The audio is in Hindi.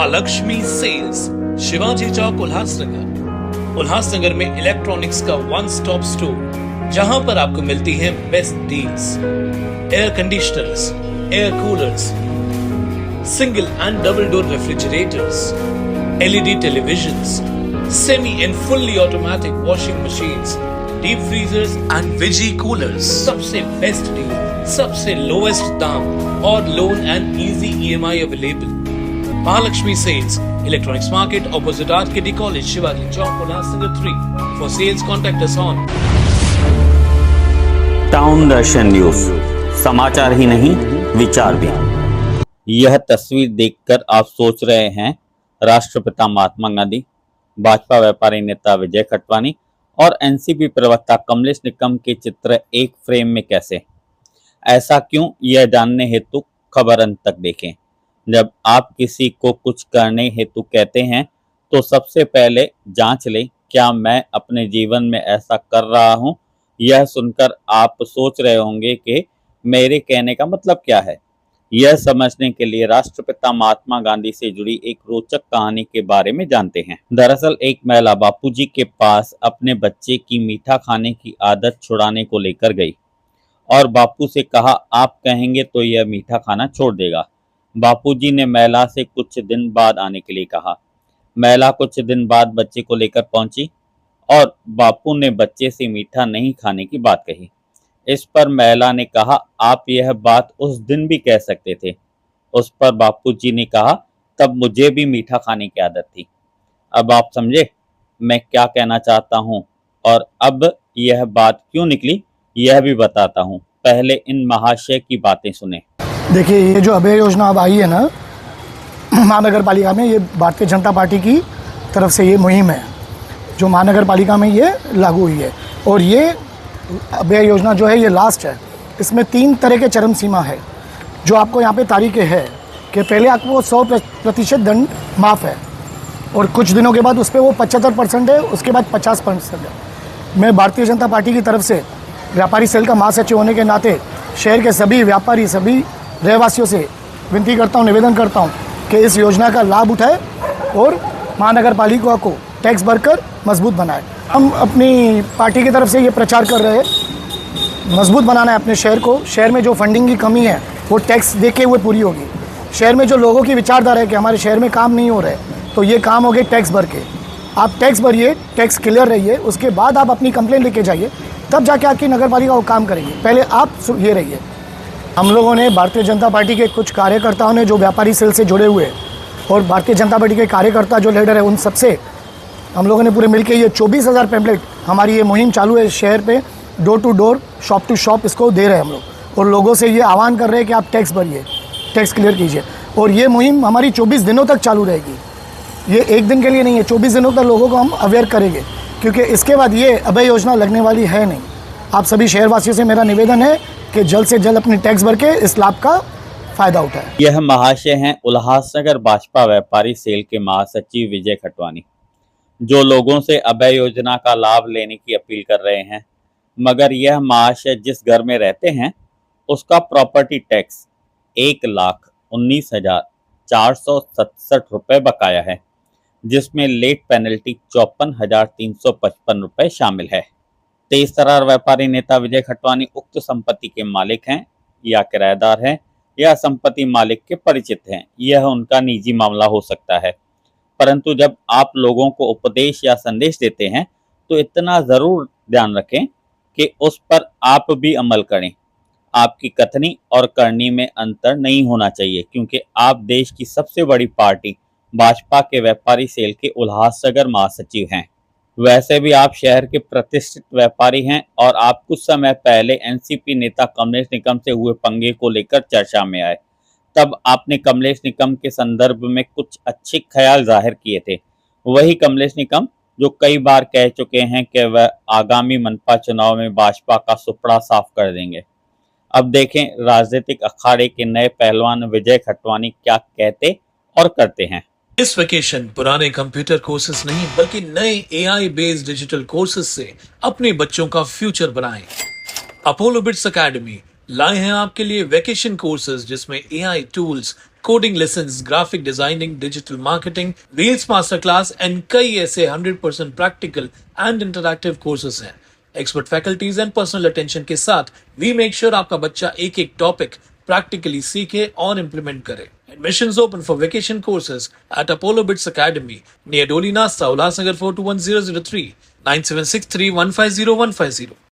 महालक्ष्मी सेल्स, शिवाजी चौक, उल्लासनगर। उल्लासनगर में इलेक्ट्रॉनिक्स का वन स्टॉप स्टोर, जहां पर आपको मिलती हैं best deals. Air conditioners, air coolers, single and double door refrigerators, LED televisions, semi and fully automatic washing machines, deep freezers and veggie coolers. सबसे बेस्ट डील, सबसे लोएस्ट दाम और loan and easy EMI available. Mahalakshmi sales, electronics market, opposite RKD college, Shivaji Chowk, Ulhasnagar 3। For sales contact us on. Town Darshan news, समाचार ही नहीं विचार भी। यह तस्वीर देखकर आप सोच रहे हैं राष्ट्रपिता महात्मा गांधी, भाजपा व्यापारी नेता विजय खटवानी और एनसीपी प्रवक्ता कमलेश निकम के चित्र एक फ्रेम में कैसे? ऐसा क्यों, यह जानने हेतु खबर अंत तक देखें। जब आप किसी को कुछ करने हेतु कहते हैं तो सबसे पहले जांच लें, क्या मैं अपने जीवन में ऐसा कर रहा हूं? यह सुनकर आप सोच रहे होंगे कि मेरे कहने का मतलब क्या है। यह समझने के लिए राष्ट्रपिता महात्मा गांधी से जुड़ी एक रोचक कहानी के बारे में जानते हैं। दरअसल एक महिला बापूजी के पास अपने बच्चे की मीठा खाने की आदत छुड़ाने को लेकर गई और बापू से कहा, आप कहेंगे तो यह मीठा खाना छोड़ देगा। बापूजी ने महिला से कुछ दिन बाद आने के लिए कहा। महिला कुछ दिन बाद बच्चे को लेकर पहुंची और बापू ने बच्चे से मीठा नहीं खाने की बात कही। इस पर महिला ने कहा, आप यह बात उस दिन भी कह सकते थे। उस पर बापूजी ने कहा, तब मुझे भी मीठा खाने की आदत थी। अब आप समझे मैं क्या कहना चाहता हूँ और अब यह बात क्यों निकली यह भी बताता हूँ। पहले इन महाशय की बातें सुने। देखिए, ये जो अभय योजना अब आई है ना महानगर पालिका में, ये भारतीय जनता पार्टी की तरफ से ये मुहिम है जो महानगर पालिका में ये लागू हुई है। और ये अभय योजना जो है ये लास्ट है। इसमें 3 तरह के चरम सीमा है जो आपको यहाँ पे तारीखें है कि पहले आपको 100% दंड माफ़ है और कुछ दिनों के बाद उस पर वो 75% है, उसके बाद 50% है। मैं भारतीय जनता पार्टी की तरफ से व्यापारी सेल का महासचिव होने के नाते शहर के सभी व्यापारी, सभी रहवासियों से विनती करता हूँ, निवेदन करता हूँ कि इस योजना का लाभ उठाए और महानगर पालिका को टैक्स भरकर मजबूत बनाए। हम अपनी पार्टी की तरफ से ये प्रचार कर रहे हैं, मजबूत बनाना है अपने शहर को। शहर में जो फंडिंग की कमी है वो टैक्स देके हुए पूरी होगी। शहर में जो लोगों की विचारधारा है कि हमारे शहर में काम नहीं हो रहा है, तो ये काम हो गए टैक्स भर के। आप टैक्स भरिए, टैक्स क्लियर रहिए, उसके बाद आप अपनी कंप्लेंट लेके जाइए, तब जाके आपकी नगर पालिका वो काम करेंगे। पहले आप ये रहिए। हम लोगों ने, भारतीय जनता पार्टी के कुछ कार्यकर्ताओं ने जो व्यापारी सेल से जुड़े हुए और भारतीय जनता पार्टी के कार्यकर्ता जो लीडर है, उन सबसे हम लोगों ने पूरे मिलके ये 24,000 पैम्पलेट, हमारी ये मुहिम चालू है शहर पे, door to door, shop to shop इसको दे रहे हैं हम लोग। और लोगों से ये आह्वान कर रहे हैं कि आप टैक्स भरिए, टैक्स क्लियर कीजिए। और ये मुहिम हमारी 24 दिनों तक चालू रहेगी। ये एक दिन के लिए नहीं है, 24 दिनों तक लोगों को हम अवेयर करेंगे, क्योंकि इसके बाद ये अभय योजना लगने वाली है नहीं। आप सभी शहरवासियों से मेरा निवेदन है कि जल्द से जल्द अपनी टैक्स भर के इस लाभ का फायदा उठाएं। यह महाशय हैं उल्लासनगर भाजपा व्यापारी सेल के महासचिव विजय खटवानी, जो लोगों से अभय योजना का लाभ लेने की अपील कर रहे हैं। मगर यह महाशय जिस घर में रहते हैं उसका प्रॉपर्टी टैक्स 1,19,467 रुपये बकाया है, जिसमें लेट पेनल्टी 54,355 रुपये शामिल है। तेजतर्रार व्यापारी नेता विजय खटवानी उक्त संपत्ति के मालिक हैं या किराएदार हैं या संपत्ति मालिक के परिचित हैं, यह उनका निजी मामला हो सकता है। परंतु जब आप लोगों को उपदेश या संदेश देते हैं तो इतना जरूर ध्यान रखें कि उस पर आप भी अमल करें। आपकी कथनी और करनी में अंतर नहीं होना चाहिए, क्योंकि आप देश की सबसे बड़ी पार्टी भाजपा के व्यापारी सेल के उल्लासनगर महासचिव हैं। वैसे भी आप शहर के प्रतिष्ठित व्यापारी हैं और आप कुछ समय पहले एनसीपी नेता कमलेश निकम से हुए पंगे को लेकर चर्चा में आए। तब आपने कमलेश निकम के संदर्भ में कुछ अच्छे ख्याल जाहिर किए थे। वही कमलेश निकम जो कई बार कह चुके हैं कि वह आगामी मनपा चुनाव में भाजपा का सुपड़ा साफ कर देंगे। अब देखें राजनीतिक अखाड़े के नए पहलवान विजय खटवानी क्या कहते और करते हैं। इस वेकेशन पुराने कंप्यूटर कोर्सेज नहीं बल्कि नए एआई बेस्ड डिजिटल कोर्सेज से अपने बच्चों का फ्यूचर बनाएं। अपोलो बिट्स एकेडमी लाए हैं आपके लिए वेकेशन कोर्सेज जिसमें AI tools, coding lessons, graphic designing, digital marketing, reels master class and कई ऐसे 100% प्रैक्टिकल एंड इंटरैक्टिव कोर्सेज हैं। Expert faculties and personal attention के साथ वी मेक श्योर आपका बच्चा एक एक टॉपिक प्रैक्टिकली सीखे और इम्प्लीमेंट करे। Admissions open for vacation courses at Apollo Bits Academy near Dolly Nasta, Ulhasnagar 421003, 9763150150.